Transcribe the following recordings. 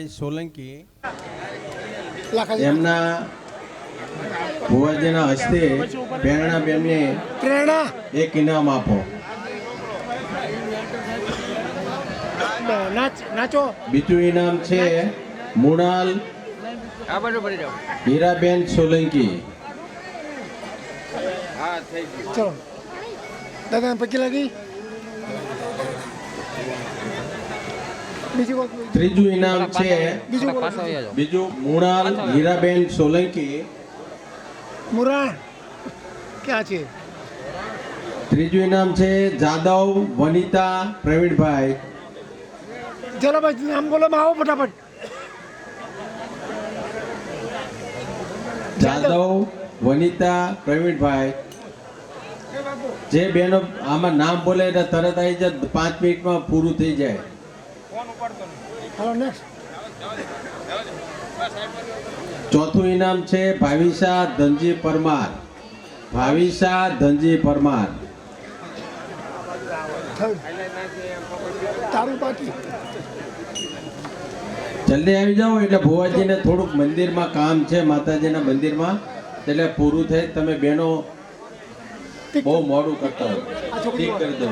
પ્રવીણભાઈ સોલંકી એમના ભુવાજીના હસ્તે પ્રેરણાબેનને એક ઇનામ આપો. નાચો. બીજું ઇનામ છે મુણાલ હીરાબેન સોલંકી. ચલો દાદા પકી લાગી. ત્રીજું ઇનામ છે બીજું મુણાલ હીરાબેન સોલંકી. મુરા ક્યાં છે? ત્રીજું ઇનામ છે જાદવ વનિતા પ્રવીણભાઈ. ચલો ભાઈ નામ બોલો માં આવો ફટાફટ. જાદવ વનિતા પ્રવીણભાઈ. જે બેનો આમાં નામ બોલે એટલે તરત આવી જાય, 5 મિનિટમાં પૂરું થઈ જાય. હાલો નેક્સ્ટ. ચોથું ઇનામ છે ભાવિશા ધનજી પરમાર. ભાવિશા ધનજી પરમાર. તારું બાકી જલ્દી આવી જાઓ એટલે ભુવાજીને થોડુંક મંદિરમાં કામ છે, માતાજીના મંદિરમાં, એટલે પૂરું થાય. તમે બહેનો બહુ મોડું કરતા હોય, ઠીક કરી દો.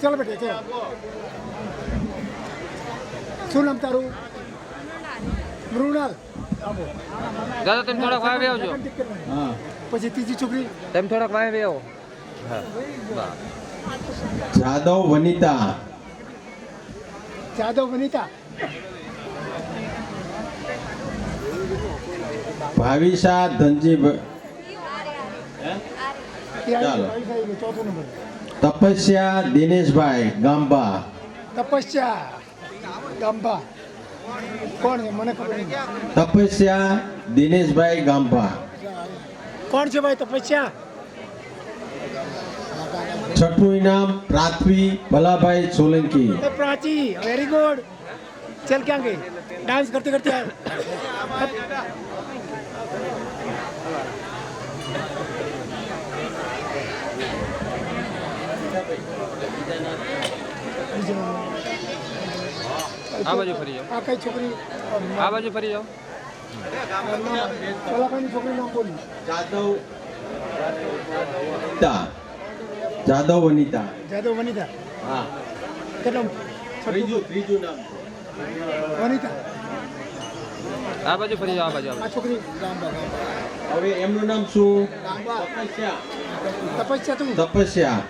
ચાલો બેટા ચાલો. શું નામ તારું? મૃણાલ. દાદા તમે થોડાક વાવે આવજો. હા. પછી ત્રીજી છોકરી તમે થોડાક વાવે આવો. જાદવ વનિતા. જાદવ વનિતા. ભાવિશા ધનજી. ચાલો. ચોથો નંબર તપસ્યા દિનેશભાઈ ગાંબા. તપસ્યા ગાંબા. કોણ છે મને ખબર નહીં. તપસ્યા દિનેશભાઈ ગાંબા. કોણ છે ભાઈ તપસ્યા? છઠ્ઠું ઇનામ પૃથ્વી ભલાભાઈ સોલંકી. એ પ્રાચી વેરી ગુડ. ચલ ક્યાં ગઈ? डांस करते करते आए. આ બાજુ ફરી જાઓ. આ કઈ છોકરી? આ બાજુ ફરી જાઓ. કલાકારની છોકરી નામ બોલી. જાદવ વનિતા. જાદવ વનિતા. જાદવ વનિતા. હા. કેટલા? ત્રીજું નામ વનિતા. આ બાજુ ફરી જાઓ. આ બાજુ આ છોકરી હવે એમનું નામ શું? તપસ્યા. તું તપસ્યા.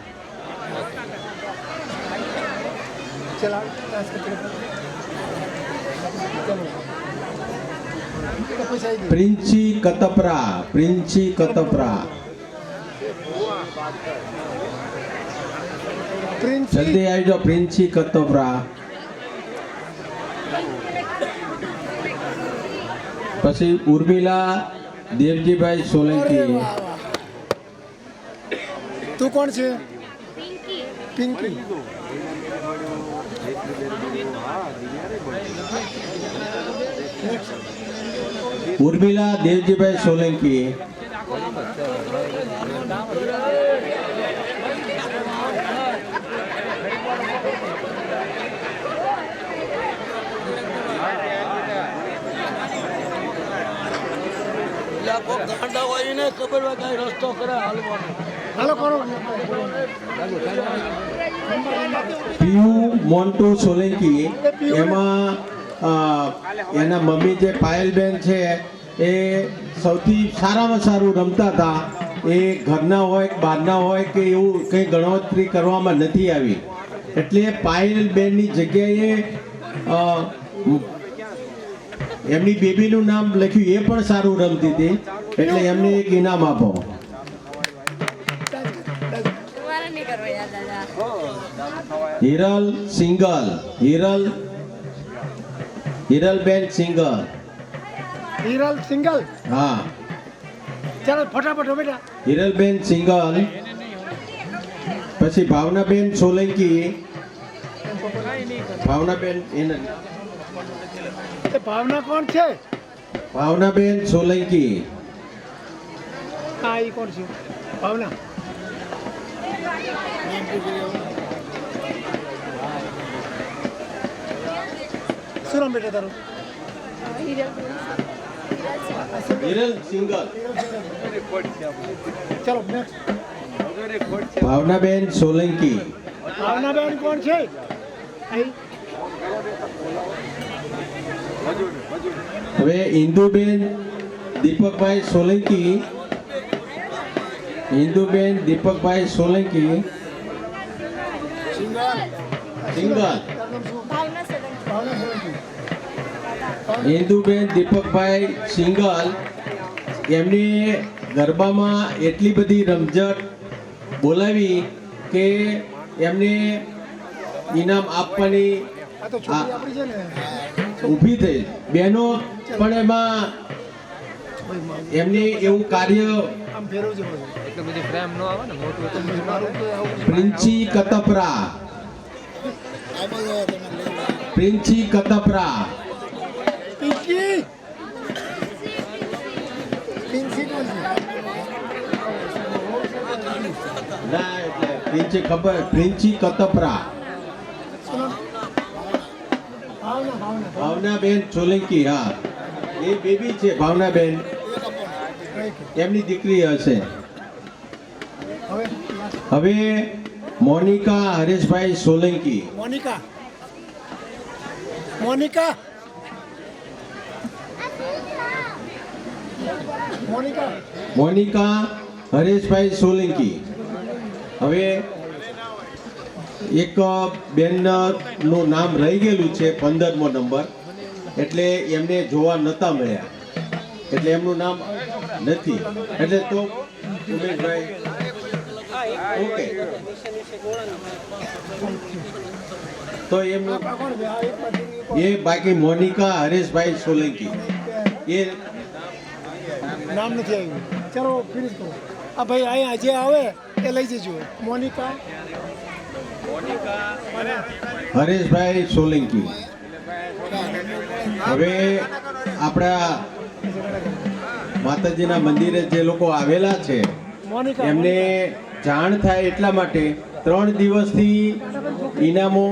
ચલા डांस करते तपस्या. પ્રિન્સી કતપરા. પ્રિન્સી કતપરા. જલ્દી આવી જાઓ. પ્રિન્સી કતપરા. પછી ઉર્મિલા દેવજીભાઈ સોલંકી. તું કોણ છે? પિંકી. ઉર્મિલા દેવજીભાઈ સોલંકી. હાલો કોણ? પીયુ મોન્ટુ સોલંકી. એમાં એના મમ્મી જે પાયલબેન છે એ સૌથી સારામાં સારું રમતા હતા. એ ઘરના હોય કે બહારના હોય કે એવું કંઈ ગણતરી કરવામાં નથી આવી, એટલે પાયલબેનની જગ્યાએ એમની બેબીનું નામ લખ્યું. એ પણ સારું રમતી હતી, એટલે એમને એક ઇનામ આપો. Hiral single. Hiralben single. Hiral single. હા. ચાલો ફટાફટ હો બેટા. હિરલબેન સિંગલ. પછી ભાવનાબેન સોલંકી. ભાવનાબેન ભાવના કોણ છે? ભાવનાબેન સોલંકી. હા એ કોણ છે? ભાવના. શું નામ બેટા તારું? હિરલ સિંગલ. ચલો next. ભાવનાબેન સોલંકી. ભાવનાબેન કોણ છે? અહીં હવે ઇન્દુબેન દીપકભાઈ સોલંકી. ઇન્દુબેન દીપકભાઈ સોલંકી સિંગલ. તારું નામ શું? ભાવના સોલંકી. ભાવના સોલંકી. ઇન્દુબેન દીપકભાઈ સિંગલ. એમની ગરબામાં એટલી બધી રમઝટ બોલાવી કે એમને ઇનામ આપવાની આ તો છોકરી આપણી છે ને. ઊભી થઈ. બહેનો પણ એમાં એમને એવું કાર્ય આમ ફેરવજો બધું. એટલું બધી ફ્રેમ નો આવે ને મોટું હતું. મારું તો આવું છે. પ્રિન્સી કતપરા. પ્રિન્સી કતપરા. પિંકી પિંકી કોણ છે? ના એટલે પ્રિન્સી ખબર પ્રિન્સી કતપરા. શું નામ? ભાવના. ભાવનાબેન સોલંકી. હા એ બેબી છે ભાવનાબેન. Right. એમની દીકરી હશે. હવે હવે મોનિકા હરેશભાઈ સોલંકી. મોનિકા. મોનિકા. મોનિકા. મોનિકા હરેશભાઈ સોલંકી. હવે એક બેનનું નામ રહી ગયેલું છે 15મો નંબર, એટલે એમને જોવા નહોતા મળ્યા, એટલે એમનું નામ નથી. એટલે તો ઉમેશભાઈ ઓકે, તો એમનું આ કોણ છે? આ એક બાજુ એ બાકી મોનિકા હરેશભાઈ સોલંકી એ નામ નથી આવ્યું. ચલો ફિનિશ કરો. આ ભાઈ અહીંયા જે આવે એ લઈ જજો. મોનિકા. હરેશભાઈ સોલંકી. હવે આપણા માતાજીના મંદિરે જે લોકો આવેલા છે મોનિકા. એમને જાણ થાય એટલા માટે 3 દિવસથી ઇનામો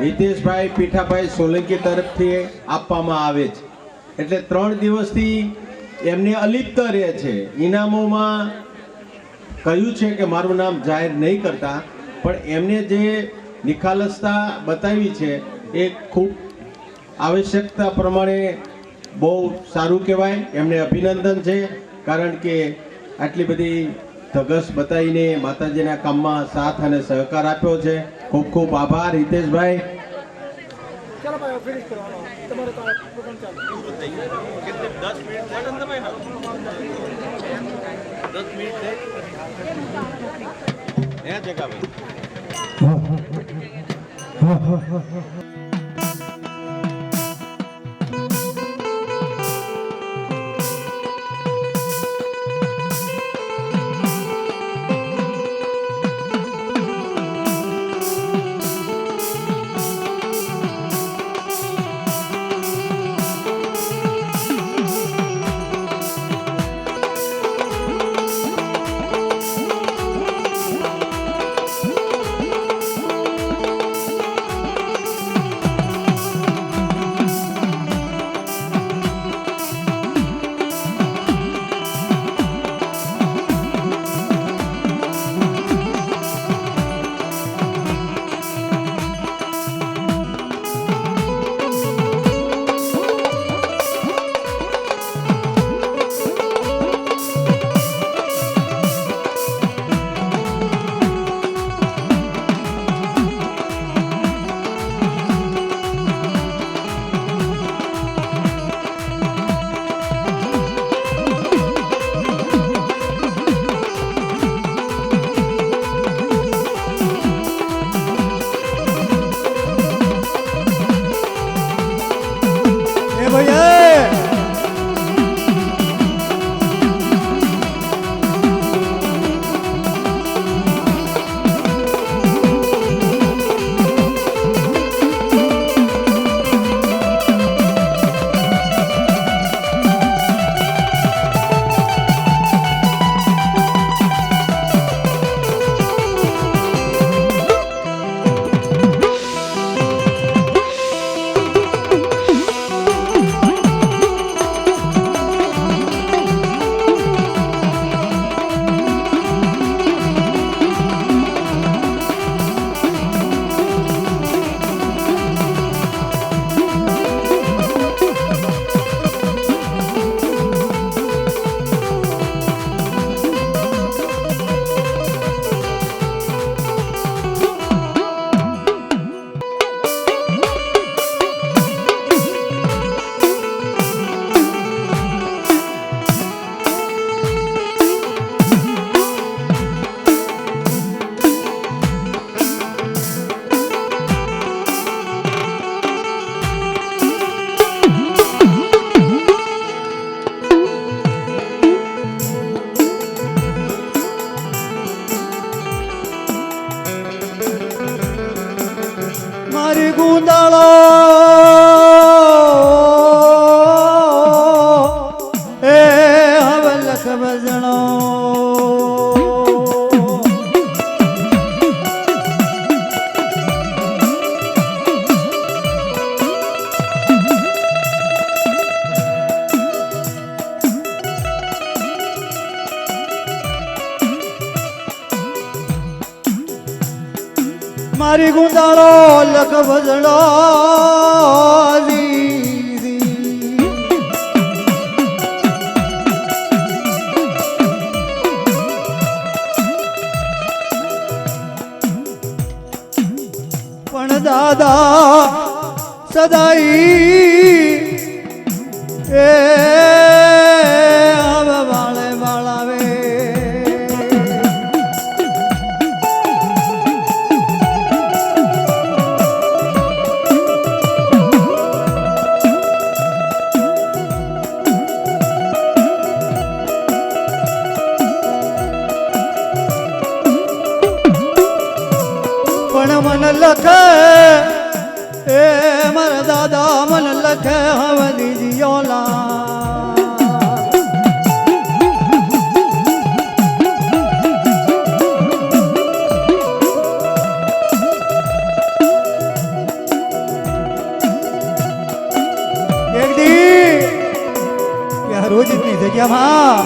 હિતેશભાઈ પીઠાભાઈ સોલંકી તરફથી આપવામાં આવે છે. એટલે 3 દિવસથી એમને અલિપ્ત રહે છે. ઇનામોમાં કહ્યું છે કે મારું નામ જાહેર નહીં કરતા, પણ એમને જે નિખાલસતા બતાવી છે એ ખૂબ આવશ્યકતા પ્રમાણે બહુ સારું કહેવાય. એમને અભિનંદન છે, કારણ કે આટલી બધી ધગસ બતાવીને માતાજીના કામમાં સાથ અને સહકાર આપ્યો છે. ખૂબ ખૂબ આભાર હિતેશભાઈ. ચલો ભાઈ ફિનિશ કરો. હાલો. તમારે તો આ પ્રોગ્રામ ચાલુ. મારી ગુંદાળો લખ ભજડો પણ દાદા સદાઈ એ હવે વાળે વાળાવે પણ મન લખે એ મારા દાદા મન લખે હવે દીજીઓલા એક દી ત્યાં રોજની જગ્યામાં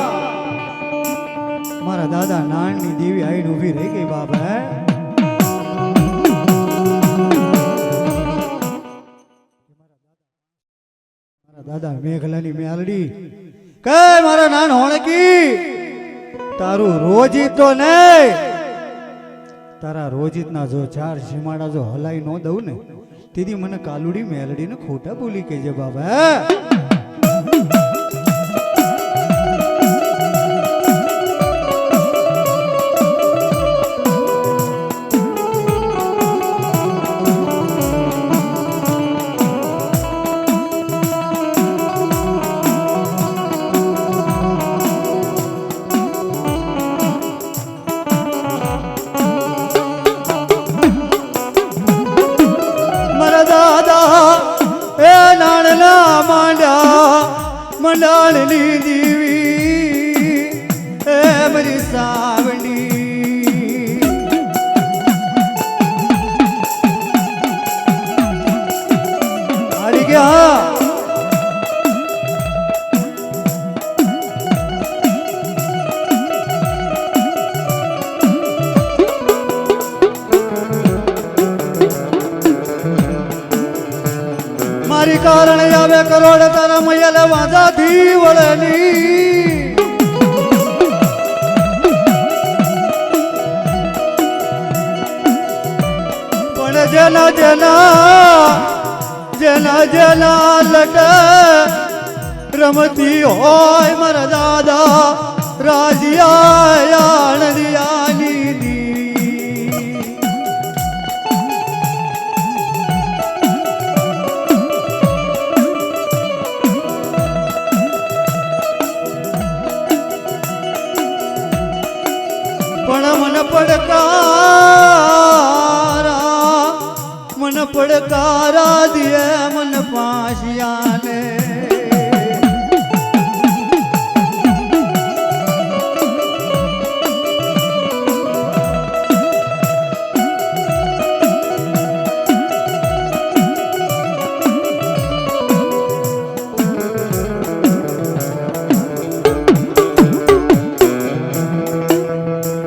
મારા દાદા નાનની દેવી આવીને ઊભી રહી ગઈ બાબા દાદા મેઘલાની મેલડી કે મારા નાન હોણકી તારું રોજીત તો નહીં તારા રોજીતના જો ચાર સીમાડા જો હલાઈ ન દઉં ને તેથી મને કાલુડી મેલડીને ખોટા બોલી કહેજે બાબા મંડાળની દેવી એ મારી સાવણી હારી ગયા મારી કારણે આવે કરોડ તારા મયલ વાજાથી વળની પણ જેના જેના જેના જેના લટ રમતી હોય મારા દાદા રાજિયા આણંદિયાની મન પડકારા દિએ મન પાશિયાને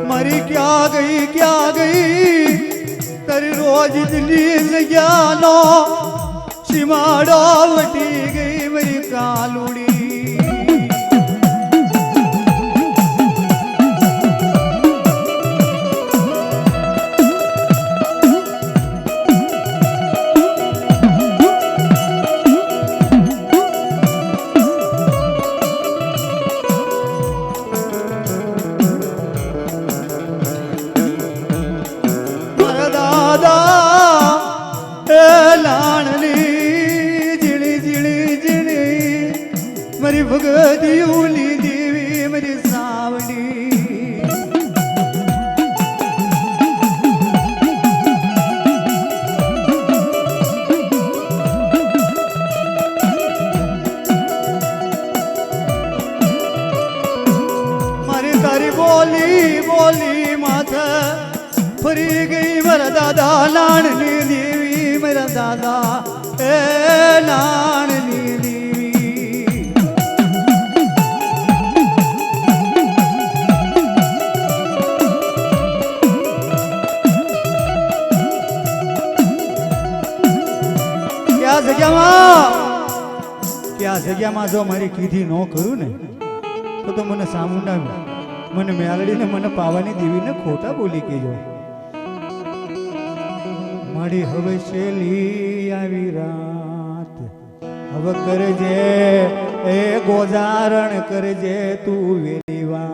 મરી ક્યાં ગઈ તારી રોજ દિલ્હી જગ્યાનો સીમાડો વટી ગઈ મારી કાલુડી મારી ભગતી ઓલી દેવી મારી સાવડી મારી તારી બોલી બોલી માથે ફરી ગઈ મારા દાદા નાણની દેવી મારા દાદા એ નાણની દેવી આ જગ્યામાં જો મારી કીધી ન કરું ને તો મને સામુંડા મને મેલડીને મને પાવાની દેવીને ખોટા બોલી કેજો. મારી હવે શેલી આવી રાત હવે કરજે એ ગોજારણ કરજે તું વેલી વાર.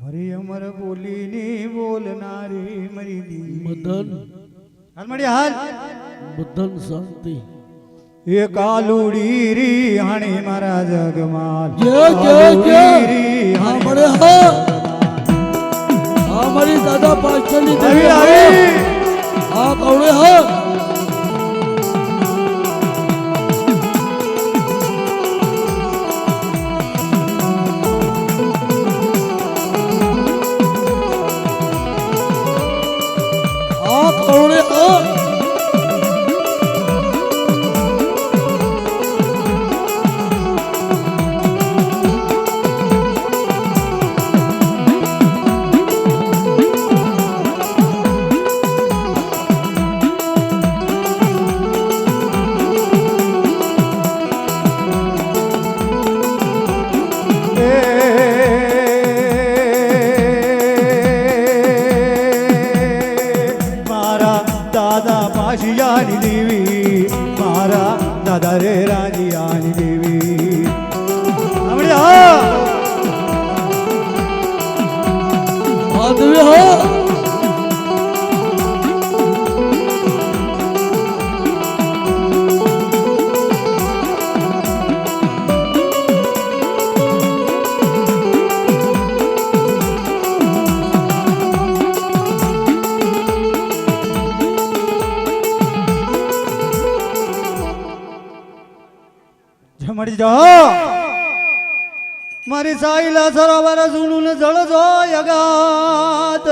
મારી અમર બોલીની બોલનારી મરી દી મદન હાલ મળી હાલ મદન શાંતિ એ કાલુડી રી હાણી મારા જગમાલ જય જય જય હા મળે હા હા મારી દાદા પાછળની આવી આવી હા કવડે હા કવડે હા પાશિયાની દેવી મારા દાદા રે રાજીયાની દેવી માધવી હા મળી જા મારી સાઈલા સરોવર સુનું જળ જો યગાત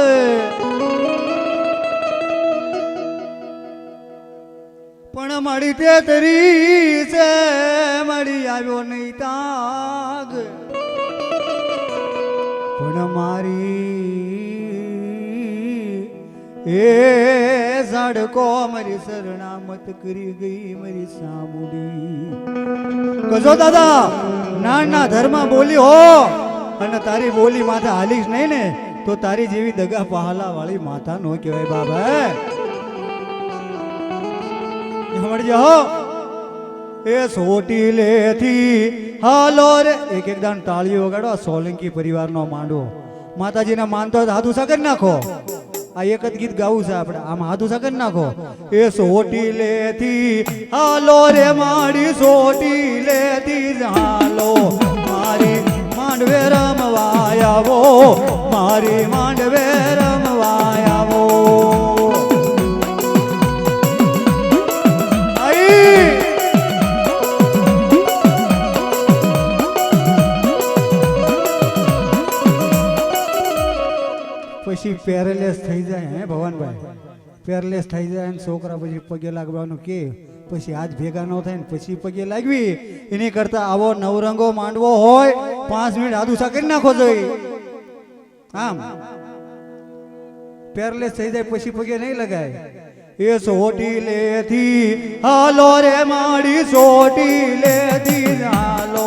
પણ મારી તેતરી છે મળી આવ્યો નહીં તાગ પણ મારી એ ઝાડકો મારી શરણામત કરી ગઈ મારી સામુડી કજો દાદા નાના ધર્મ બોલી હો અને તારી બોલી માથે હાલીશ નહીં ને તો તારી જેવી દગા પહાલા વાળી માથા નો કહેવાય બાબા. સમજજો એ સોટી લેથી હાલો રે એક એક દાન તાળીઓ વગાડો. સોલંકી પરિવારનો માંડવો માતાજીને માનતો હાથુ સાકર નાખો. આ એક જ ગીત ગાવું છે આપણે આમ હાથુ સાકર નાખો. એ સોટી લેથી હાલો રે માડી સોટી લેથી હાલો મારી માંડવે રમવા આવો મારી માંડવે રમવા આવો. પછી પેરેલેસ થઈ જાય હે ભવાનભાઈ પેરલેસ થઈ જાય ને છોકરા પછી પગે લાગવાનું કે પછી આજ ભેગા ન થાય ને પછી પગે લાગવી એની કરતા આવો નવરંગો માંડવો હોય 5 મિનિટ આદુ સાકરી નાખો જોઈએ. આમ પેરલેસ થઈ જાય પછી પગે નહીં લગાય. એ સોટી લેથી હાલો રે માડી સોટી લેથી હાલો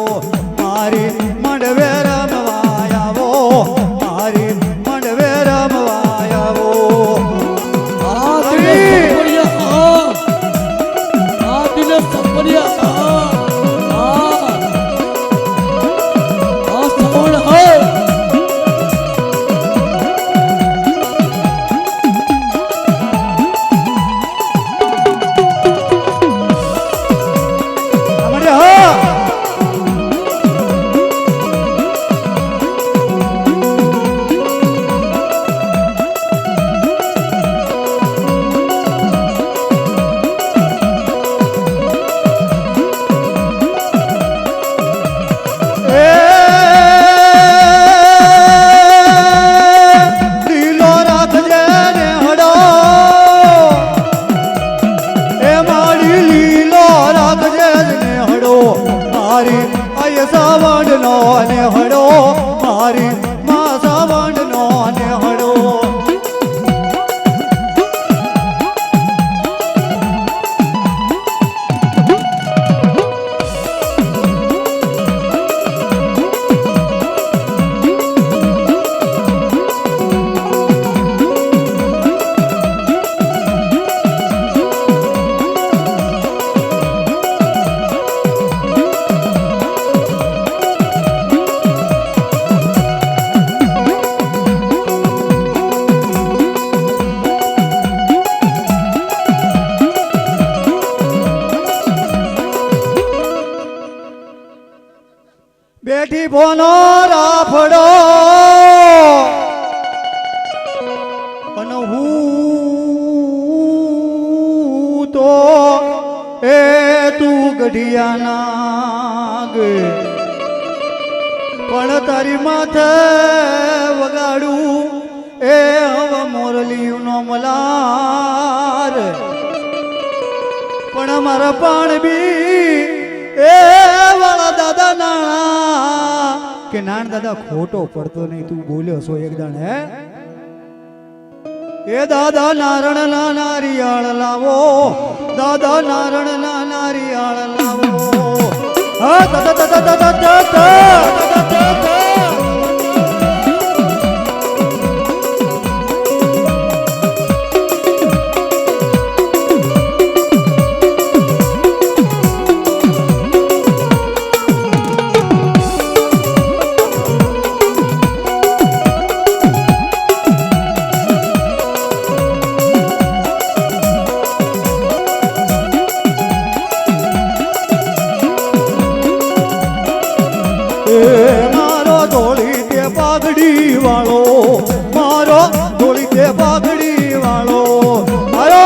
મારી માંડવે રમવા આવો મારી માંડવે રમવા આવો. શેઠી ભોનો રાફડો અને હું તો એ તું ગઢિયા નાગ પણ તારી માથે વગાડું એ હવે મોરલીનો મલાર પણ મારા પાણ બી એ વાળા દાદા નાણા કે નાણ દાદા ખોટો પડતો નહીં તું બોલ્યો છો એકદણ હે એ દાદા નારણ ના નારિયાળ લાવો દાદા નારણ ના નારિયાળ લાવો હા દાદા દાદા દાદા દાદા મારો ધોળી તે પાઘડી વાળો મારો ધોળી તે પાઘડી વાળો મારો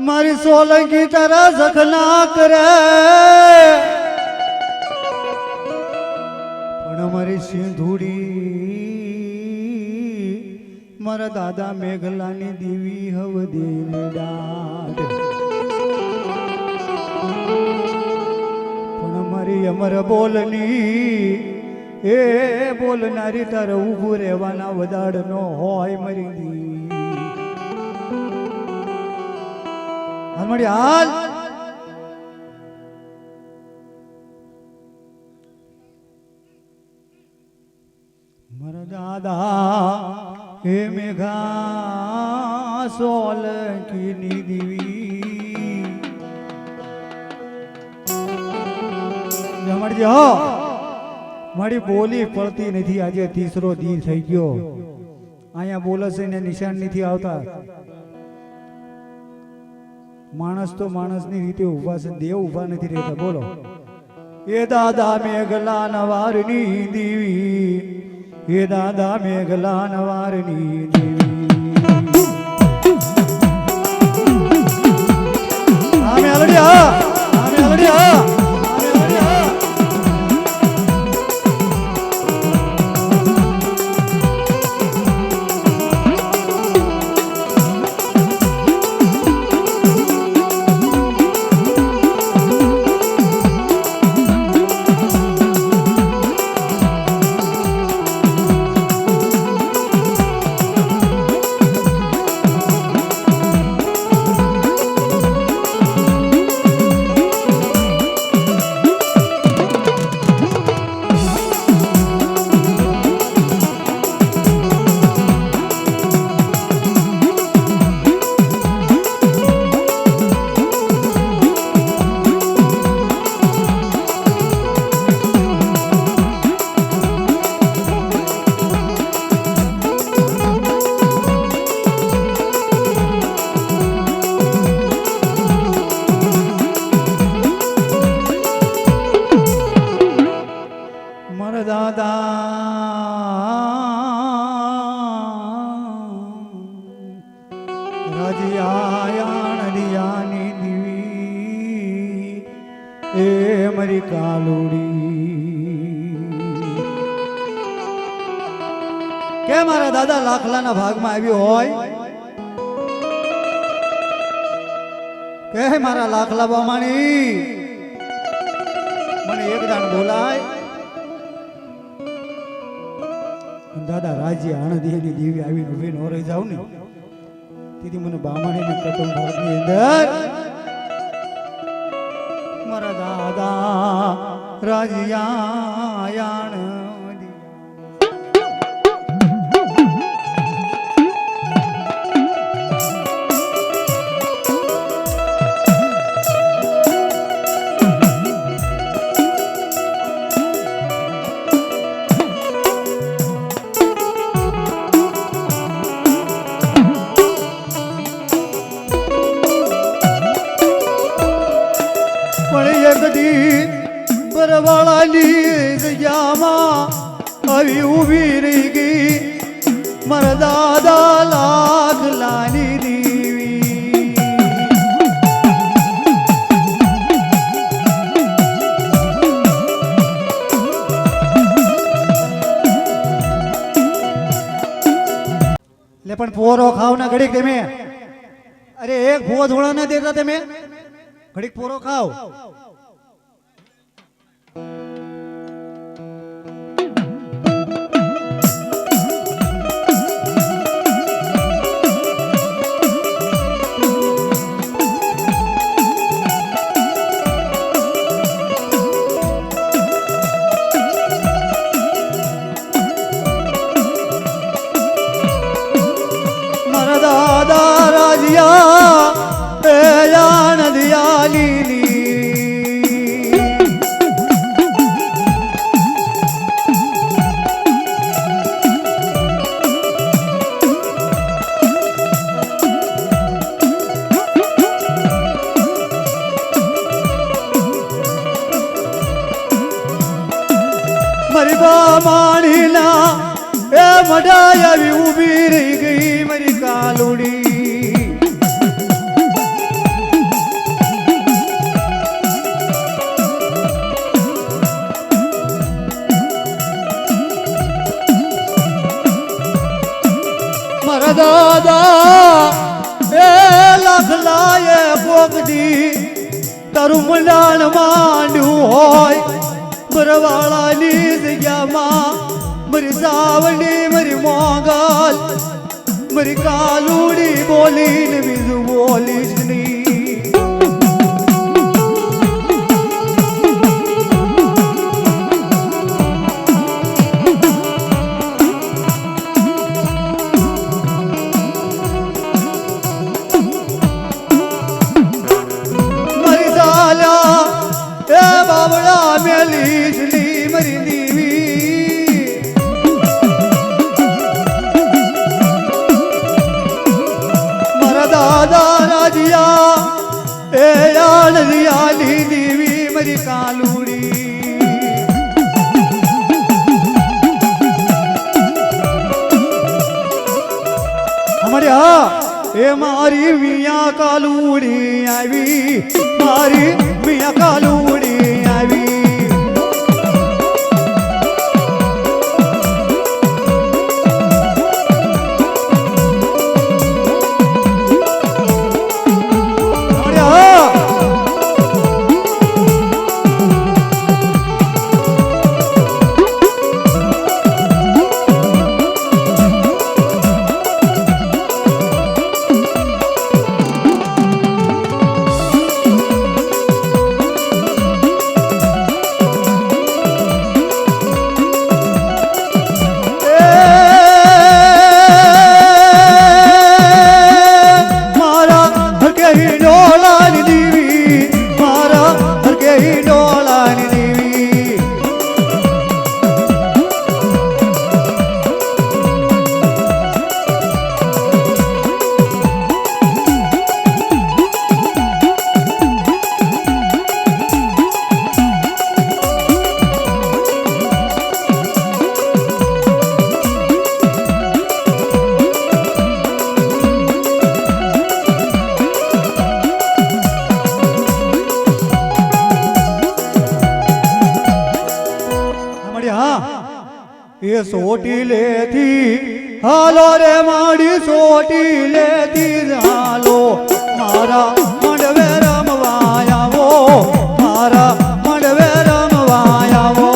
મારી સોલંકી તારા જખના કરે પણ મારી સિંધુડી મારા દાદા મેઘલાની દેવી હવદેને દાઢ પણ મારી અમર બોલની એ બોલનારી તારે ઊભું રહેવાના વદાડ નો હોય મારી દી મળી હાલ મારા દાદા હે મેઘા સોલંકીની દેવી જમણજી હો મારી બોલી પડતી નથી આજે તીસરો દી થઈ ગયો અહીંયા બોલશે ને નિશાન નથી આવતા માણસ તો માણસની રીતે ઊભા છે દેવ ઊભા નથી રહેતા બોલો એ દાદા મેઘલા નવારની દેવી એ દાદા મેઘલા નવારની દેવી આમે અલડિયા આમે અલડિયા મારી કાલુડી કે મારા દાદા લાખલાના ભાગમાં આવ્યો હોય કે મારા લાખલા બામાણી મને એક દાણ બોલાય અને દાદા રાજ્ય આણંદી એની દેવી આવીને ઊભી ન રહી જાવ ને તેથી મને બામણીને કટુંબ ભાગની અંદર મારા દાદા રાજ્યા આણંદી બરવાળાની જગ્યામાં આવી ઊભી રહી ગઈ મારા દાદા લાખલાની દેવી લે પણ પોરો ખાવ ના ઘડીક તમે અરે એક ભૂવો ધોળા ના દેતા તમે ઘડીક પોરો ખાવ મારી બામાણીના એ મડાઈ આવી ઊભી રહી ગઈ મારી કાલુડી મારા દાદા એ લખલાએ પોકડી તારું મંડાણ માંડ્યું હોય બરવાળાની જગ્યામાં મારી સાવડી મારી મોગલ મારી કાલુડી બોલીને બીજું બોલીશ નહીં મારી સાલા એ બાબડા મેલીશ ની મારી દેવી મારા દાદા રાજિયા એ આણંદિયાની દેવી મારી કાલુડી અમારે હા એ મારી મિયા કાલુડી આવી મારી મિયા કાલુડી આવી એ સોટી લેતી હાલો રે માડી સોટી લેતી હાલો મારા મંડવે રમવા આવો મારા મંડવે રમવા આવો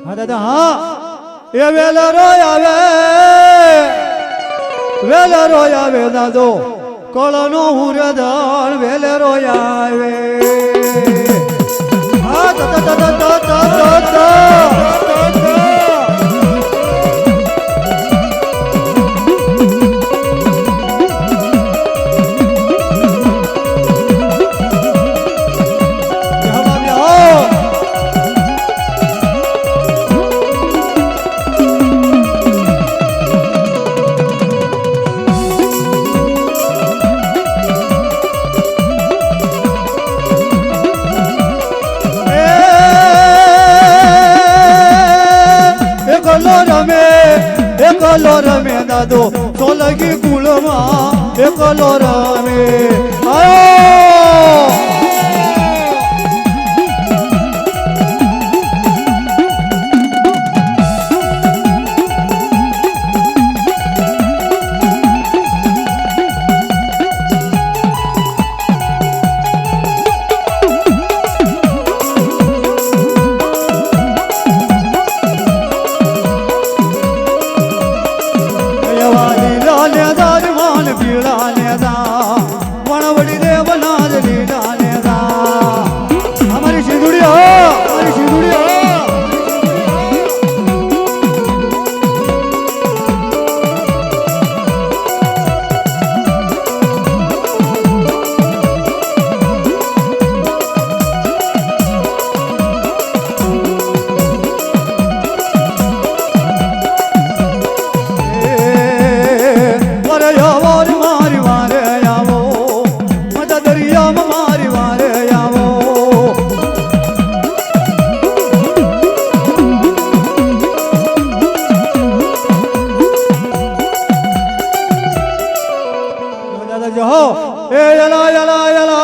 હા દાદા હા એ વેલરો આવે દાદો કોળનો હુરદાળ વેલરો આવે હા એકલો રમે દાદો સોલગી કુળમાં એકલો રમે આયો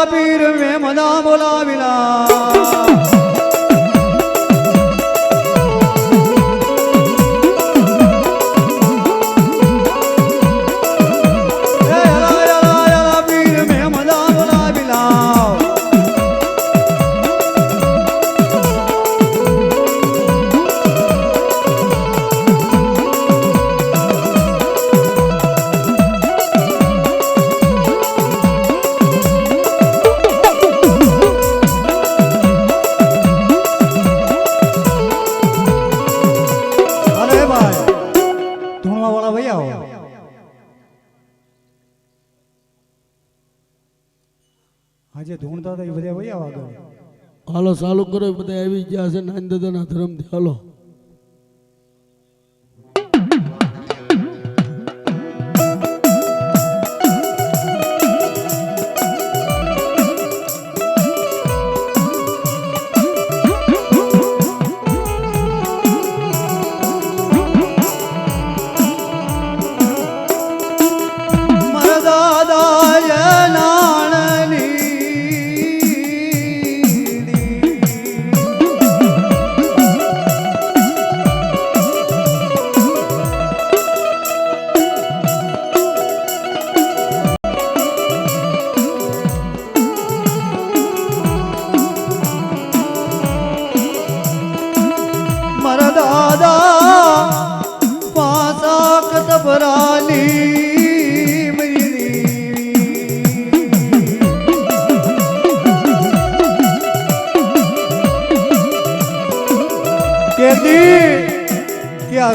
પીર મે મના બોલાવિલા આજે ધૂણતા હતા એ બધા વયા આગળ હાલો ચાલુ કરો બધા આવી ગયા છે નાન દાદાના ધર્મથી હાલો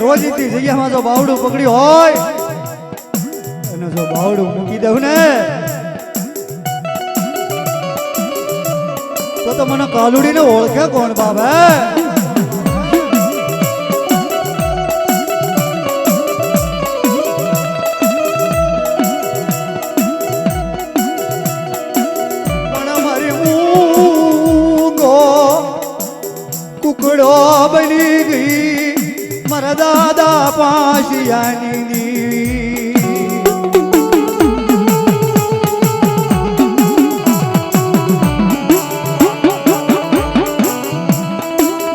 રોજીતી જગ્યામાં જો બાવડું પકડ્યું હોય અને જો બાવડું મૂકી દઉં ને તો મને કાલુડીને ઓળખે કોણ બાબા પણ મારી મૂંગો કુકડો બની ગઈ મારા દાદા પાશિયાની દેવી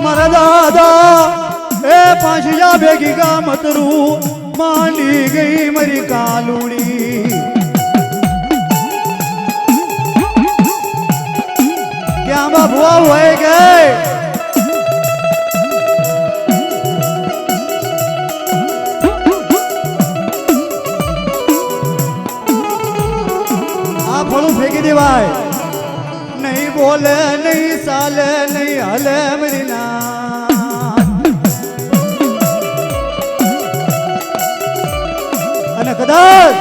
મારા દાદા એ પાશિયા ભેગી ગામતરું માંડી ગઈ મારી કાલુડી ક્યાં બાબુઆ હોય ગઈ દેવાય નહીં બોલે નહીં ચાલે નહીં હલે મારી નાથ. અને કદાચ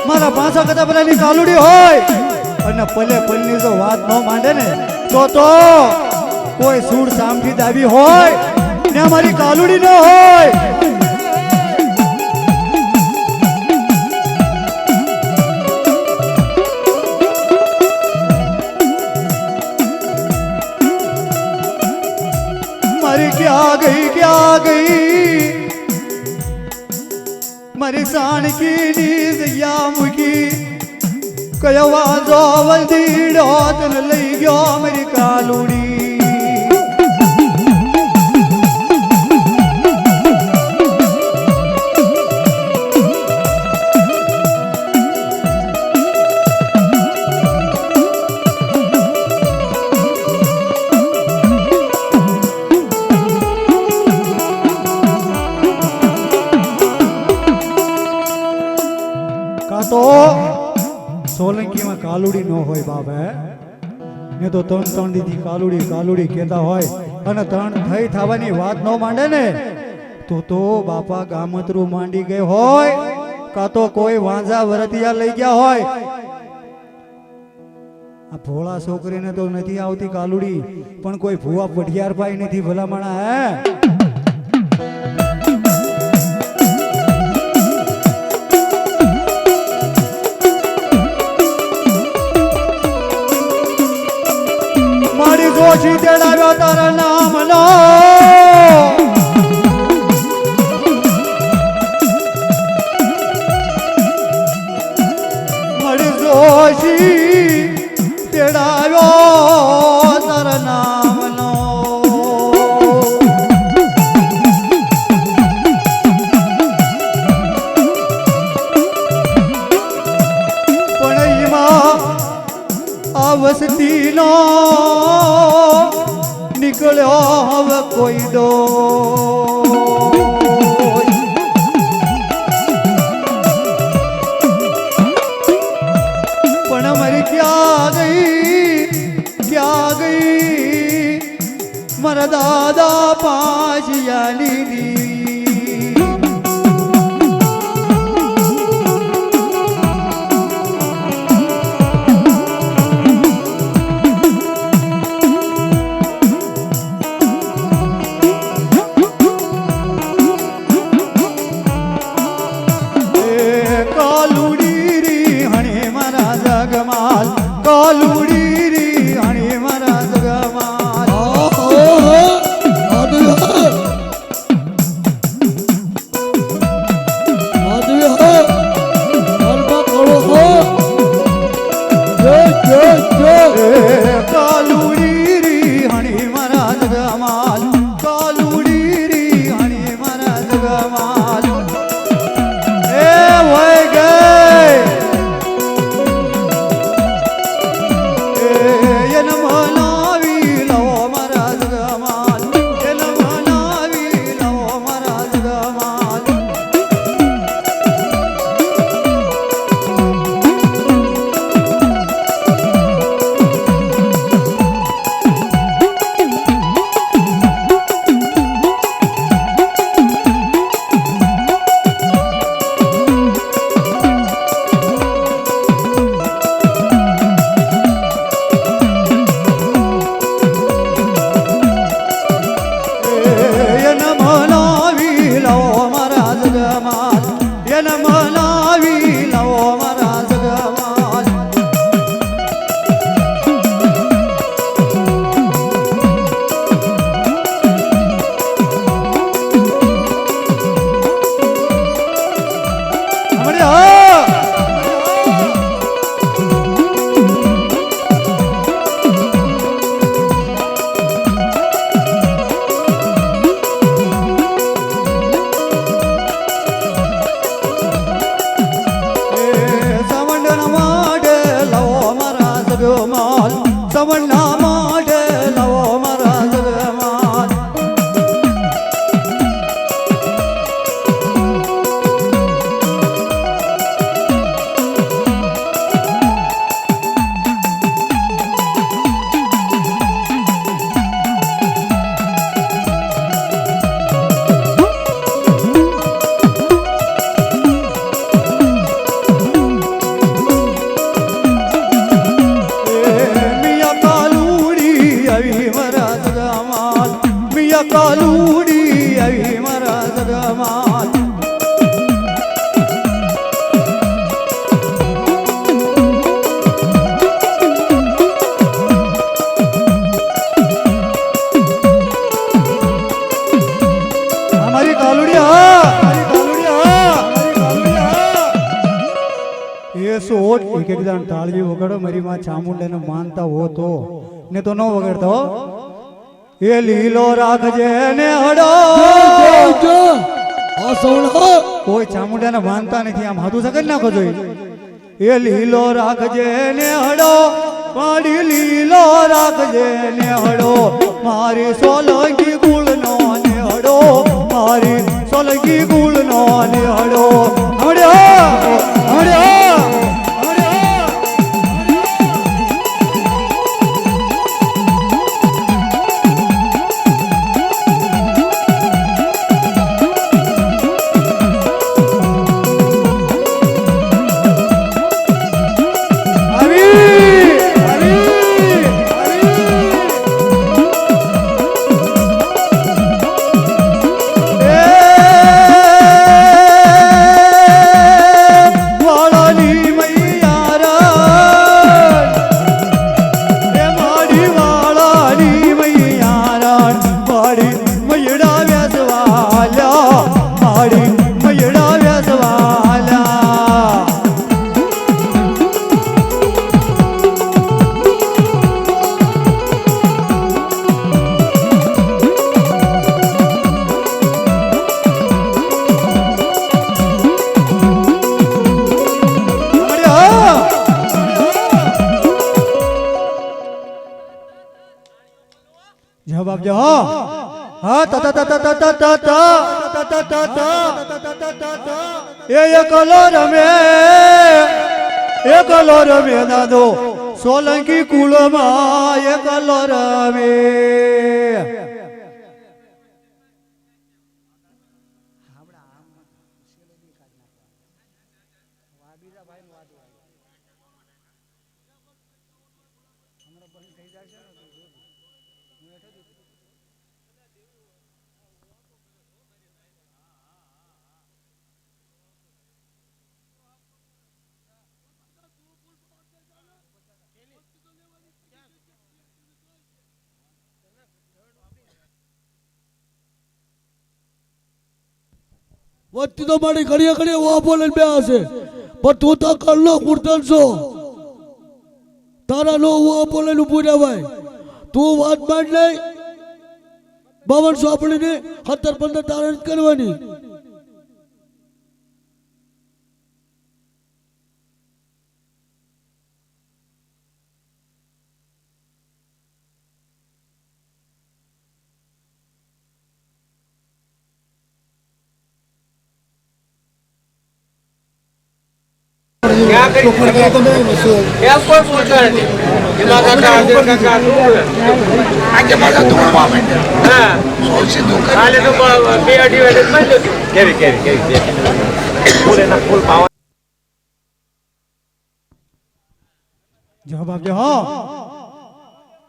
મારા પાછા કદાચ પેલાની કાલુડી હોય અને પલે પલની જો વાત ન માંડે ને તો કોઈ સૂડ સામથી દાબી હોય ને મારી કાલુડી ન હોય. મારી ક્યાં ગઈ મારી સાણકીની જગ્યા મૂકી કયો વાજો વલદીડો તને લઈ ગયો મારી કાલુડી. તો સોલંકીમાં કાલુડી ન હોય બાપ હે ને તો ત્રણ દીધી કાલુડી કાલુડી કહેતા હોય અને ત્રણ થઈ થવાની વાત ન માંડે ને તો બાપા ગામતરું માંડી ગઈ હોય કાં તો કોઈ વાંઝા વરતિયા લઈ ગયા હોય. આ ભોળા છોકરીને તો નથી આવતી કાલુડી પણ કોઈ ભૂવા પઢિયાર પાઈ નથી ભલામણા હે. મારી જોશી તેડાવ્યો તારા નામનો મારી જોશી તેડાવ્યો તારા નામનો પણ એમાં આ વસતીનો નીકળ્યો હવે કોઈ દો પણ મારી ક્યાં ગઈ મારા દાદા પાછિયાની દી. કાલુડી રી હણી મારા જગમાલ એ સોટ એક એક જણ તાળવી વગાડો મારી માં ચામુંડાને માનતા હો તો ને તો ન વગાડતા હો એ લીલો રાખજે ને હડો કોઈ ચામુંડાને માનતા નથી આમ હાથું સકન નાખો જોઈ એ લીલો રાખજે ને હડો મારી લીલો રાખજે ને હડો મારી સોલંકી ગુળનો ને હડો મારી સોલંકી ગુળનો ને હડો જવાબ જો હા તા તા તા તા તા તા તા એ એકલો રમે દાદો સોલંકી કુળમાં એકલો રમે વચ્ચે તો મારી ઘડીએ ઘડીએ વા બોલે બે હશે પણ તું તો કલ્લો કુર્તન છો તારા નો વા બોલે નું પૂરા ભાઈ તું વાત માંડ લઈ 52 આપણીને 17-15 તારે કરવાની જવાબ જો હા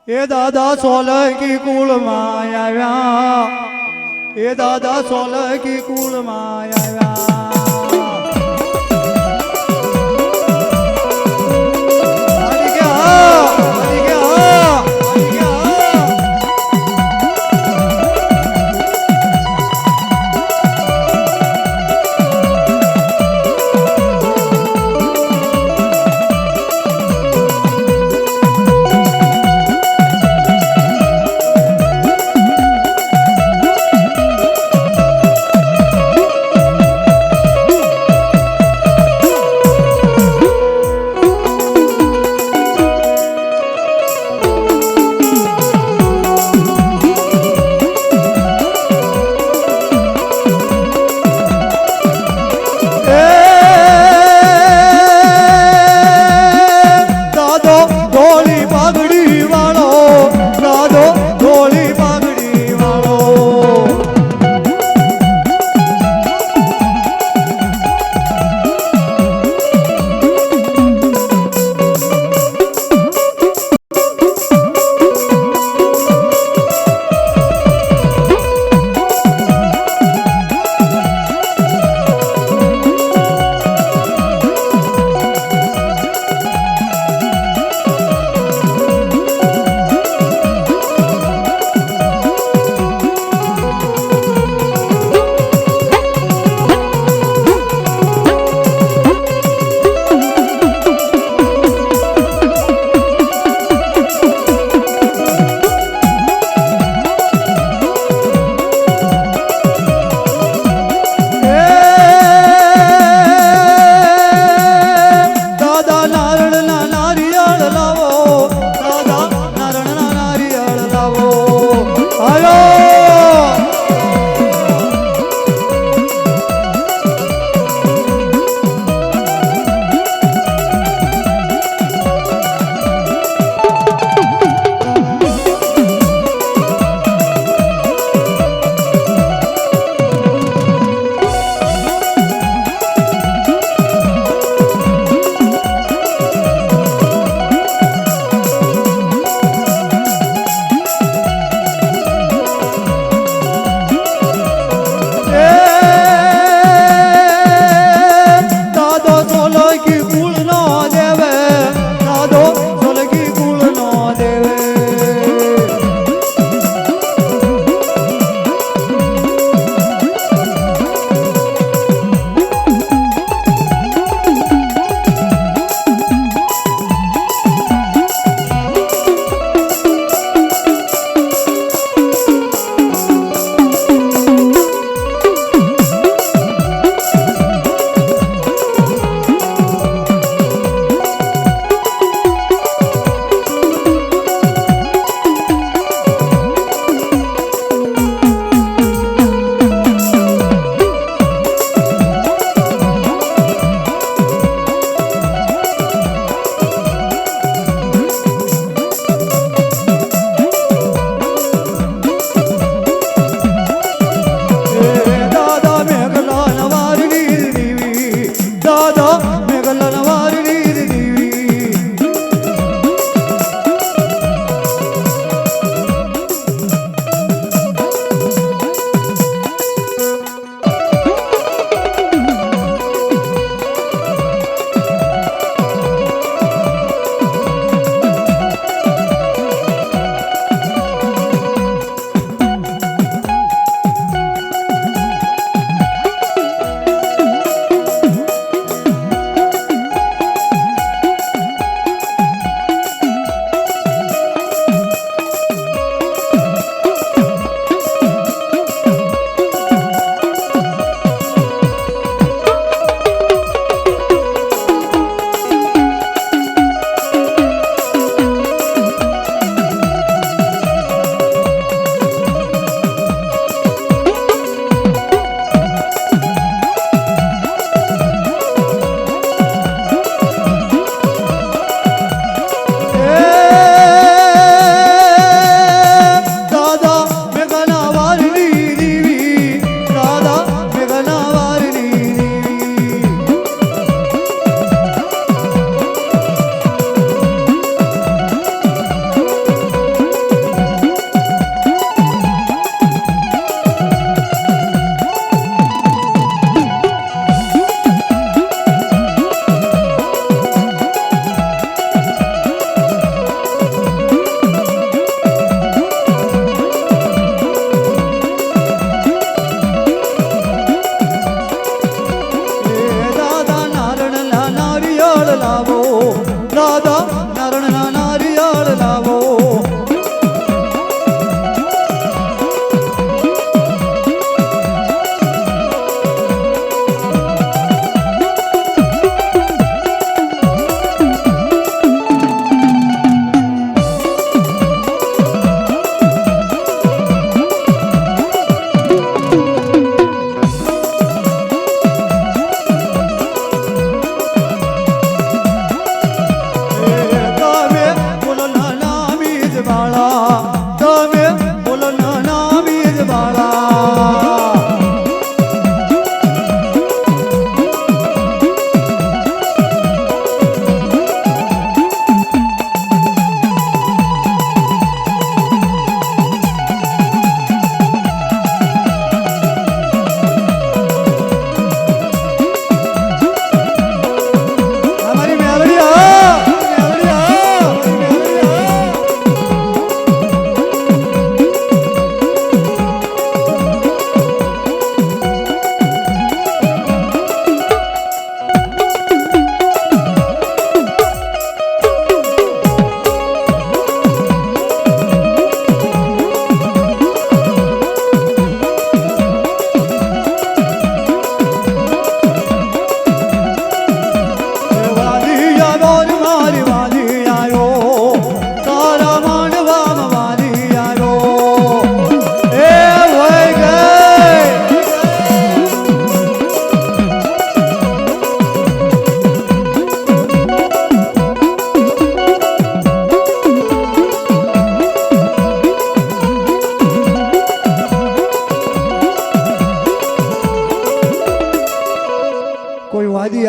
એ દાદા સોલંકી કુળમાં આવ્યા એ દાદા સોલંકી કુળમાં આવ્યા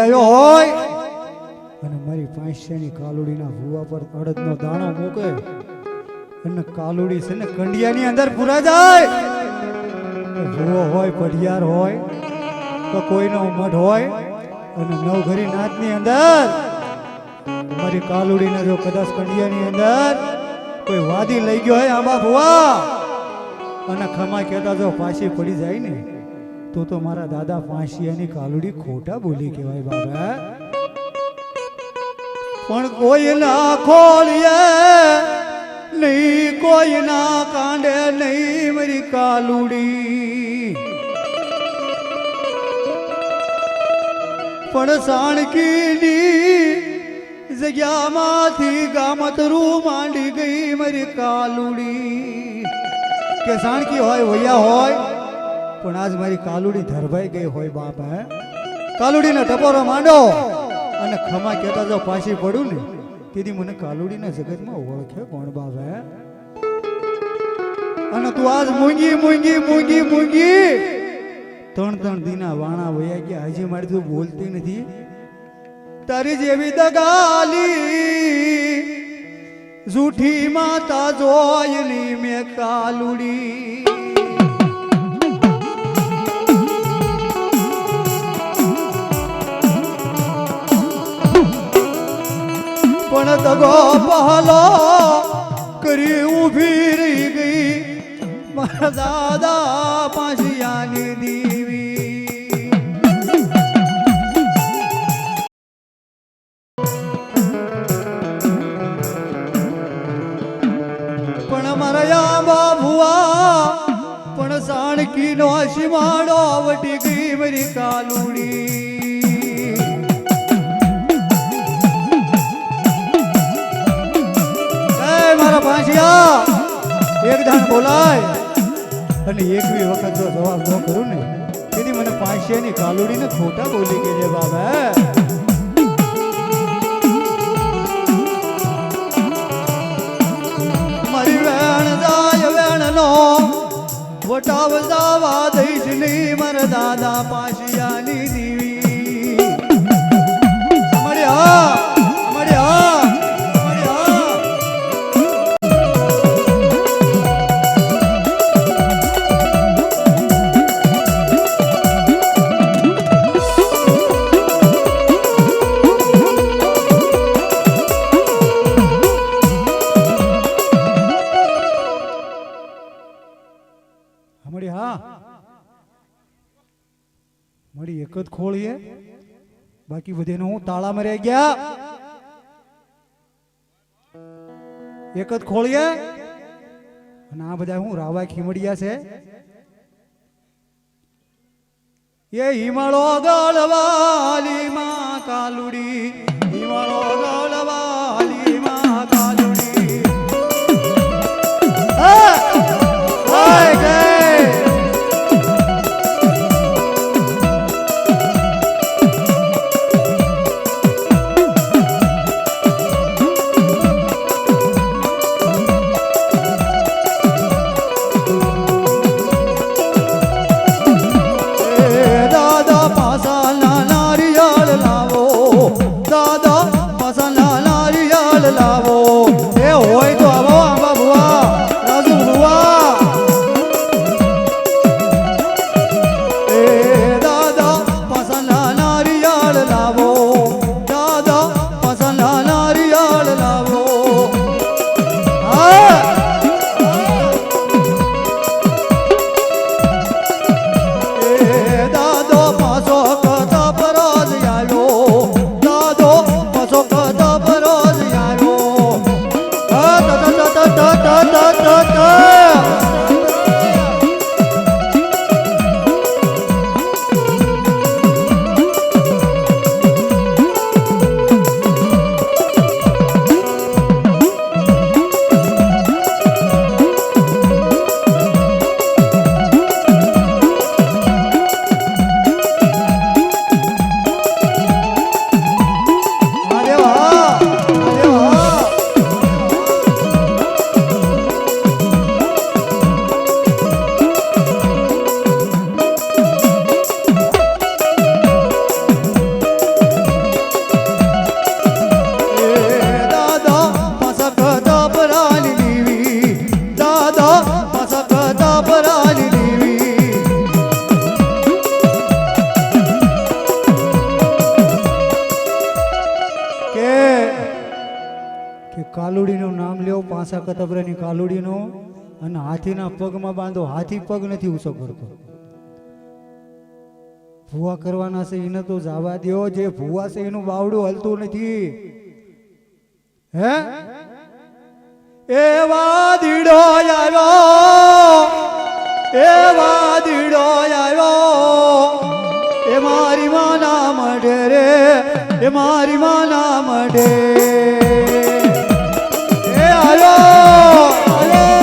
આવ્યો હોય અને મારી પાંચસાની કાલુડીના ભૂવા પર અડદનો દાણો મૂકે અને કાલુડી છે ને કંડિયાની અંદર પૂરા જાય ભૂવો હોય પઢિયાર હોય તો કોઈનો મઠ હોય અને નવઘરી નાચની અંદર મારી કાલુડીને જો કદાચ કંડિયાની અંદર કોઈ વાદી લઈ ગયો હોય આંબા ભૂવા અને ખમા કહેતા જો પાછી પડી જાય ને તો મારા દાદા પાંચિયાની કાલુડી ખોટા બોલી કહેવાય બાબા. પણ કોઈ ના ખોલીએ નહીં, કોઈ ના કાંડે નહીં મારી કાલુડી. પણ સાણકીની જગ્યામાંથી ગામતરું માંડી ગઈ મારી કાલુડી. કે સાણકી હોય વૈયા હોય પણ આજ મારી કાલુડી ધરભાઈ ગઈ હોય બાપ. હે કાલુડીનો ટપોરો માંડો અને ખમા કહેતા જો પાછી પડું ને તેથી મને કાલુડીના જગતમાં ઓળખે કોણ બાપ. હે અને તું આજ મૂંગી મૂંગી મૂંગી મૂંગી ત્રણ દીના વાણા વયા ગયા હજી મારી તું બોલતી નથી. તારી જેવી દગાલી જૂઠી માતા જોયની મેં કાલુડી. પણ દગો પહલો કરી ઊભી રહી ગઈ મારા દાદા પાંચિયાની દીવી. પણ મારા આંબા ભુવા પણ સાણકી નો સીમાડો વટી ગઈ મારી કાલુડી. મારા પાંચિયા એક દાન બોલાય અને એકવી વખત જો જવાબ ન કરું ને તેથી મને પાંચિયાની કાલુડીને ખોટા બોલી ગઈ છે બાબા. મારી વેણ જાય વેણ નો વટાવ જવા દઈશ નહીં મારા દાદા પાંચિયાની દીવી. મળ્યા મળ્યા મળી એક જ ખોળીએ બાકી બધેનો હું તાળા મરી ગયા. એક જ ખોળીએ અને આ બધા હું રાવા ખીમડિયા છે. એ હિમાળો ગળવાલી માં કાલુડી, હિમાળો ગળવાલી માં કાલુડી. હાય ગઈ કાંસા કતબરાની કાલુડીનો અને હાથીના પગમાં બાંધો, હાથી પગ નથી ઊંચો કરતો. ભૂવા કરવાના છે એને તો જવા દ્યો, જે ભૂવા છે એનું બાવડું હલતું નથી. હે એ વાદીડો આવ્યો, એ વાદીડો આવ્યો, એ મારી માના મઢે રે, એ મારી માના મઢે. એ આવ્યો, આવ્યો.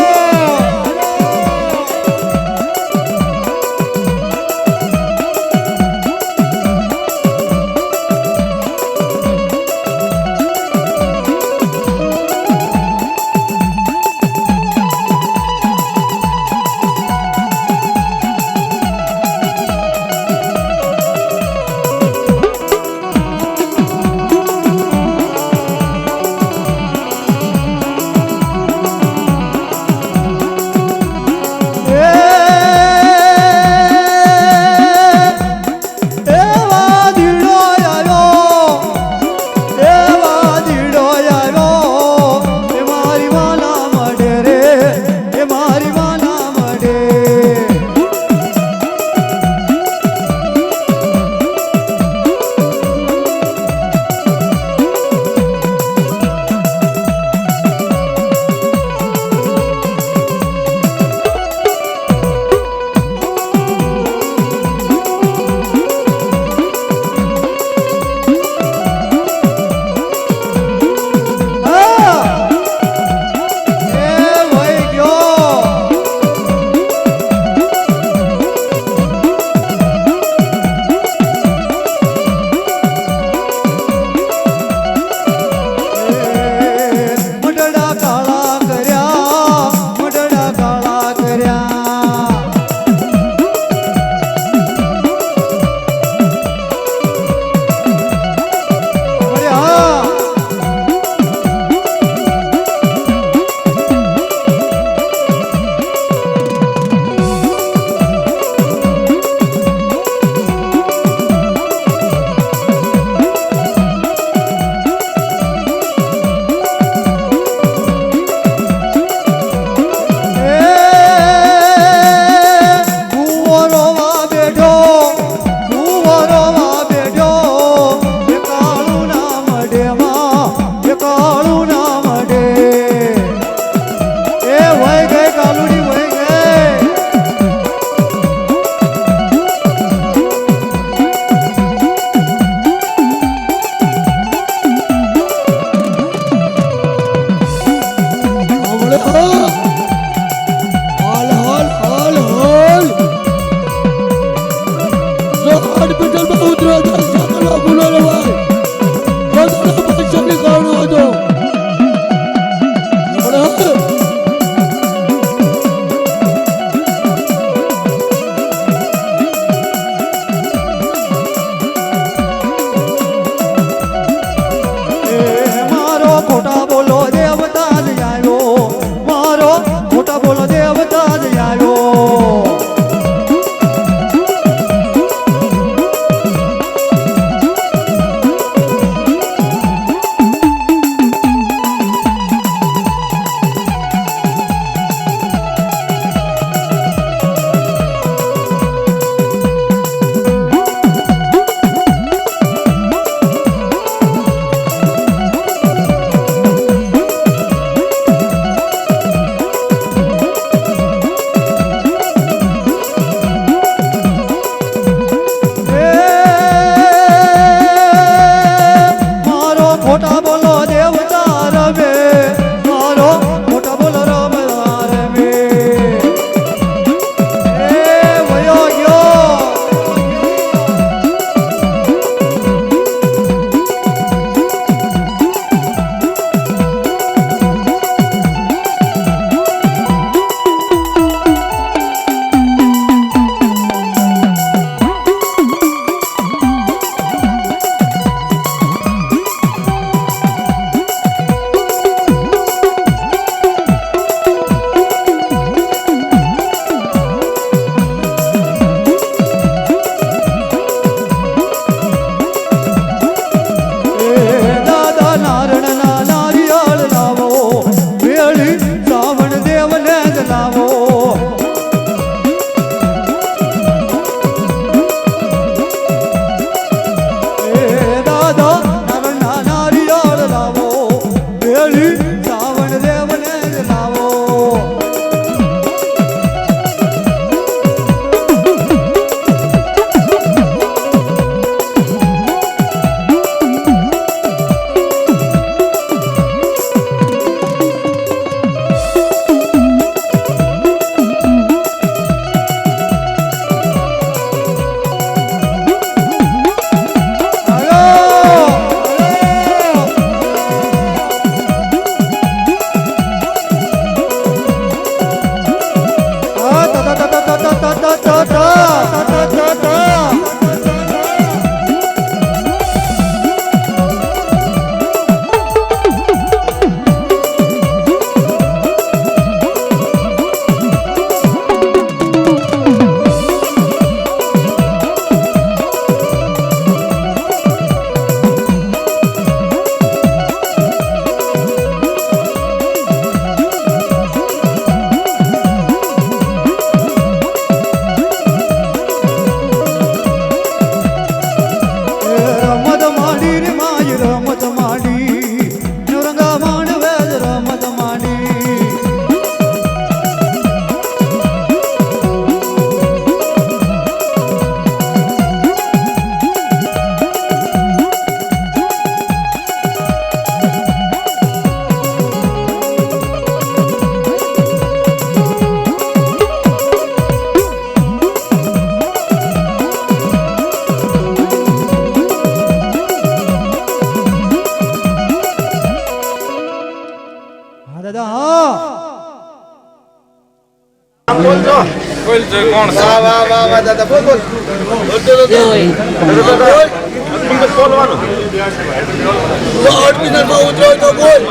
ઓર્ડિનલમાં ઉતરો તો બોલ.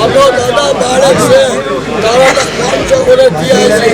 આપણો દાદા બાળક છે, તારા 500 વર્ષ થયા છે.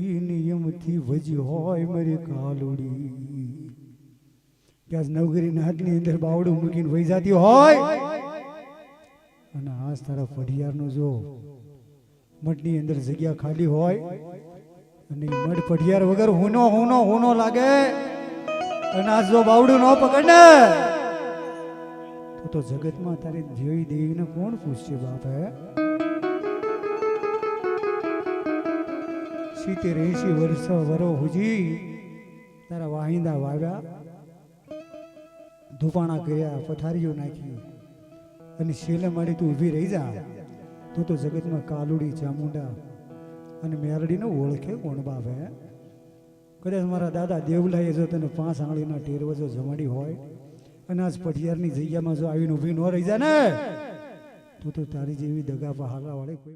નિયમથી વજી હોય મારી કાલુડી કે આજ નવગીરીના હાથની અંદર બાવડું મૂકીને વહી જાતી હોય અને આજ તારા પઢિયારનો જો મઠની અંદર જગ્યા ખાલી હોય અને ઈ મઠ પઢિયાર વગર હુનો લાગે અને આજ જો બાવડું ન પકડ ને તો જગતમાં તારી દેવી દેવીને કોણ પૂછશે બાપ હે 70-80 વર્ષ વરો હુજી તારા વાહિંદા વાવ્યા ધુપાણા કર્યા પથારીઓ નાખી અને શેલે માડી તું ઊભી રહી જા તો જગતમાં કાલુડી ચામુંડા અને મેરડીને ઓળખે કોણ બાપ હે કદાચ મારા દાદા દેવલાએ જો તને 5 આંગળીના ટેરવજો જમાડી હોય અને આજ પઢિયારની જગ્યામાં જો આવીને ઊભી ન રહી જા ને તો તારી જેવી દગા પહાલા વાળી કોઈ